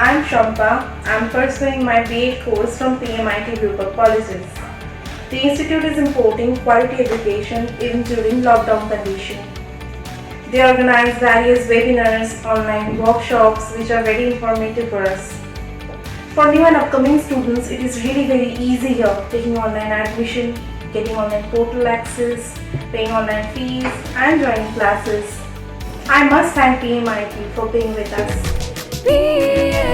I'm Shampa. I'm pursuing my B.Ed course from PMIT Group of Colleges. The institute is importing quality education even during lockdown condition. They organize various webinars, online workshops which are very informative for us. For new and upcoming students, it is really very easy here, taking online admission, getting online portal access, paying online fees and joining classes. I must thank PMIT for being with us. PMIT